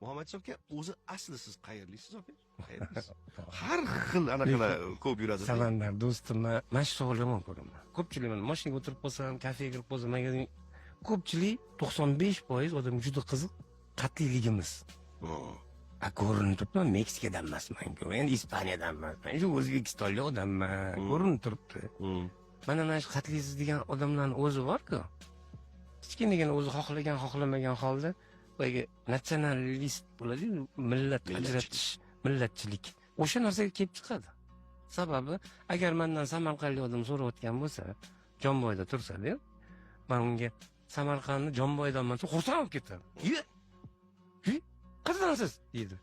Muhammadjon aka o'zi asli siz qayerlisiz aka? Qayerlisiz? Har xil anaqalar ko'p yuradi. Samandar do'stim, men shu savolga yomon ko'raman. Ko'pchilik mana mashinaga o'tirib qolsam, kafega kirib qolsam, magazin ko'pchilik 95% odam juda qiziq qat'iyligimiz. Ko'rinib turibdi, men Meksikadan emasman-ku, men Ispaniyadan emasman, shu O'zbekistonlik odamman, ko'rinib turibdi. Mana shu qat'iysiz degan odamlarning o'zi bor-ku. Kichkinagina o'zi xohlagan, xohlamagan holda boyagi natsionalist bo'ladi-yu, millat ajratish, millatchilik. O'sha narsaga kelib chiqadi. Sababi, agar mendan Samarqandlik odam so'rayotgan bo'lsa, Jomboyda tursa-da, men unga Samarqandni Jomboydanman desa, xursand bo'lib ketadi. Qayerdansiz deydi.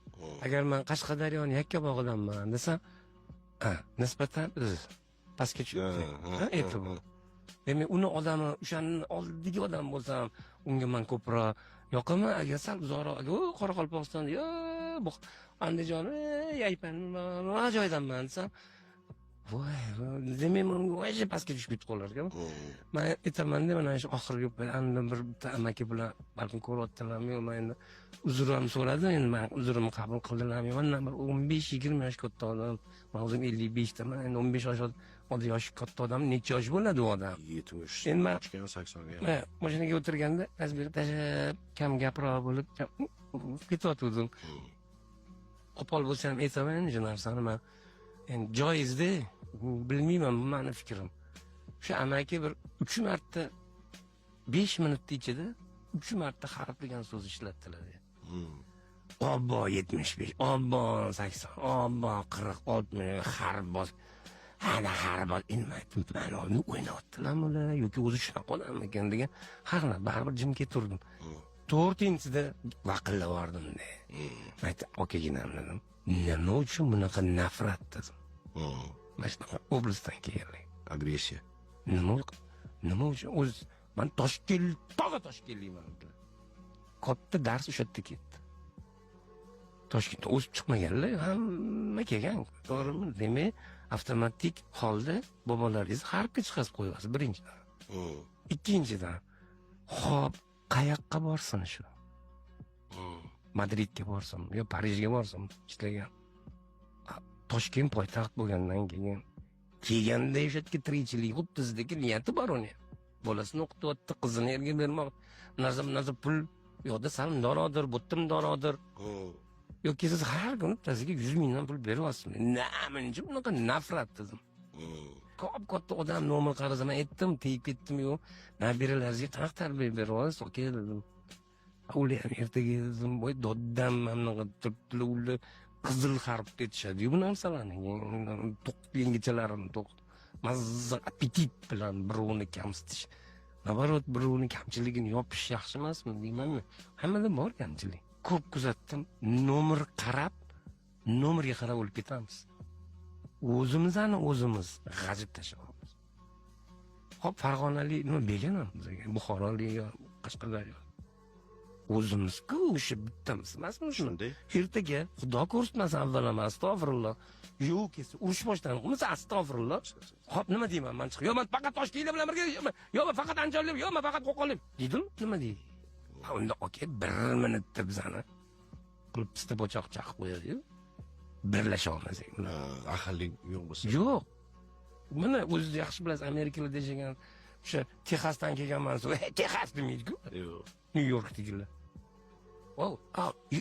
Agar men Qashqadaryoni Yakkabog'idanman desam, nisbatan biz pastga tushibdi. E'tibor. Demak, uni odami, o'shaning oldidagi odam bo'lsam, unga men ko'proq yoqaman. Agar sal uzoqroq, Qoraqalpog'iston, bu Andijon, Yaypan, mana joydanman desam, voy, demak, men o'sha pastga tushib ketib qolar ekan. Men aytaman-da, mana shu oxirgi bir bitta amaki bilan balkim ko'ryaptilarmi, yo, men endi uzr ham so'radim, endi men uzrimni qabul qildilarmi? Mendan bir 15-20 yosh katta odam, men o'zim 55 daman, endi 15 yosh katta odam necha yosh bo'ladi u odam? 70, endi men 80 ga. Men mashinaga o'tirganda tasbih tashab, kam gapiroq bo'lib ketyotgandim. Qo'pol bo'lsa ham aytaman, shu narsani men endi joizda, bilmayman, bu meni fikrim. O'sha amaki bir 3 marta 5 minutda ichida 3 marta harf degan so'z ishlatdilar. Obbo 75, obbo 80, obbo 40, 60 harf bos. Hali harf bos. Endi men uni o'ynayaptilarmi ular yoki o'zi shunaqa odammikan degan haqlar baribir jim keturdim. 4-inchida vaqillab bordim-da. Men aytdim, okaginam dedim. Nima uchun bunaqa nafrat dedim. Mana shunaqa oblastdan kelgan. Agressiya. Nima uchun? O'z men Toshkentlikman. Katta dars o'sha yerda ketdi. Toshkentda o'sib chiqmaganlar, hamma kelgan. To'g'rimi? Demak, avtomatik holda bobolaringiz harfga chiqazib qo'yasiz birinchidan. Ikkinchidan, xo'p, qayoqqa borsin shu? Madridga borsam, yo Parijga borsam, ishlagan. Toshkent poytaxt bo'lgandan keyin kelganda o'sha yerga tirikchilik, xuddisidagi niyati bor uni. Bolasini o'qityapti, qizini erga bermoqchi. Narsa pul yo'qda sal dorodir, buttim dorodir. Yoki siz har kuni bittasiga 100 mingdan pul beryapsiz. Menimcha bunaqa nafrat dedim. Ko'p katta odam nomer qarzini aytdim, tegib ketdim-yu. Nabiralaringizga qanaqa tarbiya beryapsiz, aka dedim. Ular ham ertaga dedim, voy doddam mamnaqa turibdilar, ular qizil harf aytishadi. Bu narsalarni yengichlarini mazza appetit bilan birovni kamsitish. Navarot birovni kamchiligini yopish yaxshi emasmi deymanmi? Hammada bor kamchilik. Ko'p kuzatdim, nomer qarab, nomerga qarab o'lib ketamiz. O'zimiz g'ajib tashlaymiz. Hop, Farg'onalik nima beganam bizga, Buxorolik yo Qashqadaryo. O'zimiz-ku o'sha bittamiz emasmi shunday? Ertaga Xudo ko'rsatmasin, avvalama astag'firulloh. Yo'q, esa urush boshlanib, qilsa astag'firulloh. Hop, nima deyman men chiqib? Yo, men faqat Toshkentda bilan birga, yo, men faqat Andijonlik, yo, men faqat Qo'qonlik. Dedim, nima deydi? Unda aka 1 minutda bizani qilib pista pochoq chaqib qo'yadi-yu. Birlasha olmasak. Ahillik yo'q bo'lsa. Yo'q. Mana o'zingiz yaxshi bilasiz, Amerikada yashagan o'sha Texasdan kelganman, Texas demaydi-ku. Yo'q. New Yorkdagilar. Oh,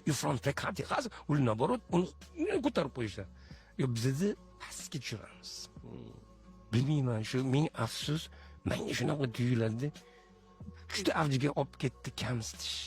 you from Texas? Uni naborot, uni ko'tarib qo'yishadi. Yo, bizda pastga tushiramiz. Bilmayman, shu ming afsus, menga shunaqa tuyuladi. Juda avjiga olib ketdi kamsitish.